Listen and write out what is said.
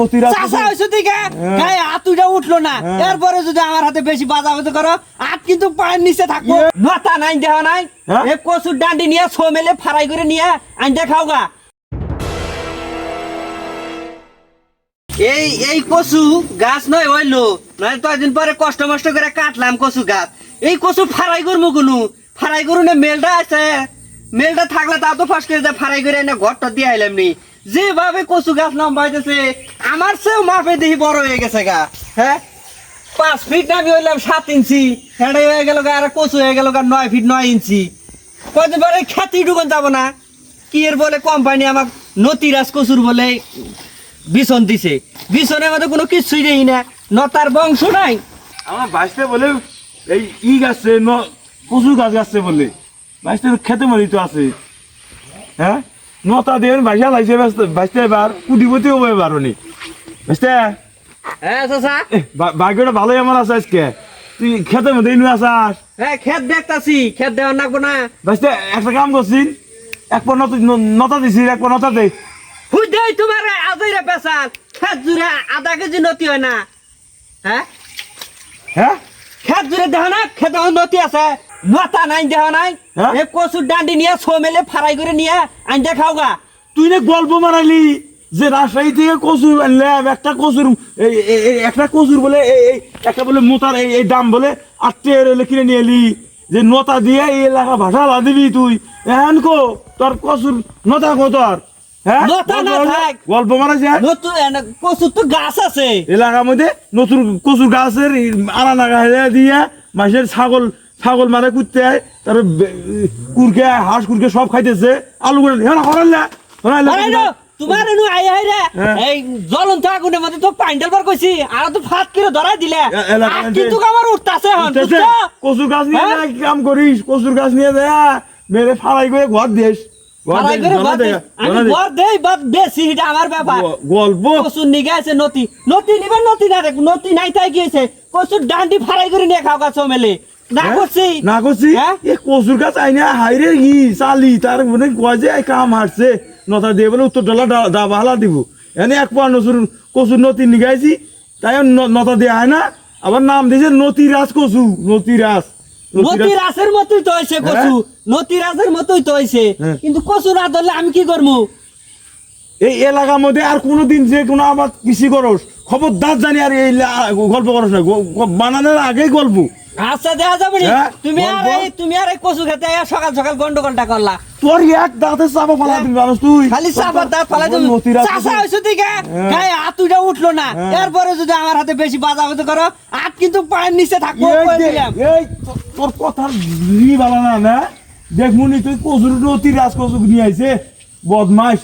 নতি রাস চাচা হইছো দিকে গায়ে হাত উঠা উঠলো না এরপরে যদি আমার হাতে বেশি বাজাবাজি করো হাত কিন্তু পায়ের নিচে থাকবো নতা নাই দেহ নাই এ কচুর ডান্ডি নিয়ে ছো মেলে ফ্রাই করে নিয়ে আনতে খাওগা এই কচু গাছ নয় হইলো নয় তো একদিন পরে কষ্ট মষ্ট করে কাটলাম কচু গাছ এই কচু ফ্রাই করবো কোনো ফ্রাই করুন মেলটা আছে মেলটা থাকলে তা তো ফাঁস করে ফ্রাই করে এনে ঘরটা দিয়ে আইলাম নি যেভাবে কচু গাছ লম্বা হইতেছে আমার চেয়েও মাপে দেখি বড় হয়ে গেছে গা হ্যাঁ 5 ফিট আমি হইলাম 7 ইঞ্চি হেঁটে হয়ে গেল গা আর কচু হয়ে গেল গা 9 ফিট 9 ইঞ্চি কদিন পরে খেতে ঢুকন যাবো না কি এর বলে কোম্পানি আমার নতিরাজ কচুর বলে বিছন দিছে বিছনের মধ্যে কোনো কিছুই নেই না নতার বংশ নাই আমার বাইশটা বলে এই গাছে কচু গাছ গাছে বলে বাইশটা খেতে মরি তো আছে হ্যাঁ নতা দিয়ে বাইশা লাগছে বাইশটা এবার কুটিপতি হবো এবার উনি বাইশটা হ্যাঁ চাচা ভাগ্যটা ভালোই আমার আছে আজকে তুই খেতের মধ্যে নিয়ে আসাস হ্যাঁ খেত দেখতাছি খেত দেওয়ার লাগবো না বাইশটা একটা কাম করছিস এক পর নতা দিছিস এক পর নতা দে হুই দেই তোমার আজইরা পেশাল খেত জুড়ে আধা কেজি নতি হয় না হ্যাঁ হ্যাঁ খেত জুড়ে দেহ না খেতে নতি আছে নতা নাই দেহ নাই এ কচুর ডান্ডি নিয়ে ছো মেলে ফ্রাই করে নিয়ে আনতে খাওগা তুই না গল্প মারাইলি যে রাজশাহী থেকে কচুর আনলাম একটা কচুর বলে একটা বলে মোতার এই দাম বলে 8 টাকা কিনে নিয়ে এলি যে নতা দিয়ে এই এলাকা ভাষা লা দিবি তুই এখন কো তোর কচুর নতা কো তোর হ্যাঁ নতা না থাক গল্প মারাইছে নতুন কচুর তো গাছ আছে এলাকার মধ্যে নতুন কচুর গাছের আনা গায়ে দিয়ে মাসের ছাগল মারে কুটতে হয় তারপর কুরকে হাঁস কুরকে সব খাইতেছে আলু করে তোমার এনু আই আই রে এই জ্বলন্ত আগুনের মধ্যে তো পাইন্ডাল বার কইছি আর তো ফাত করে ধরাই দিলে কিন্তু আমার উঠতাছে হন কচুর গাছ নিয়ে কি কাম করিস কচুর গাছ নিয়ে দে মেরে ফালাই করে ঘর দিস আমি ঘর দেই বাদ বেশি এটা আমার ব্যাপার গল্প কচুর নিগে আছে নতি নিবে নতি না রে নতি নাই তাই গিয়েছে কচুর ডান্ডি ফারাই করে নিয়ে খাও গাছ মেলে না করছি এ কচুর গাছ আইনা হাইরে ই চালি তার মানে গজে কাম হারছে নতা দিয়ে বলে উত্তর ডলা দাবা হালা দিব এনে এক পা কচুর নতি নিগাইছি তাই নতা দিয়ে হয় না আবার নাম দিয়েছে নতিরাজ কচু নতিরাজের মতোই তো হয়েছে কচু নতিরাজের মতোই তো হয়েছে কিন্তু কচু না ধরলে আমি কি করবো এই এলাকার মধ্যে আর কোনোদিন যে কোনো আবার কৃষি করস খবরদার জানি আর এই গল্প করস না বানানোর আগেই গল্প আচ্ছা দেখা যাবে তুমি আর এই কচু খেতে সকাল সকাল গন্ডগোলটা করলা তোর এক দাঁতে চাপা ফালা দিবি মানুষ তুই খালি চাপা দাঁত ফালা দিবি চাচা হইছো দিকে গায়ে হাত উঠা উঠলো না এরপরে যদি আমার হাতে বেশি বাজাবাজি করো হাত কিন্তু পায়ের নিচে থাকবো এই তোর কথা বালা না দেখমুনি তুই কচুর নতিরাজ কচু নিয়ে আইছে বদমাইশ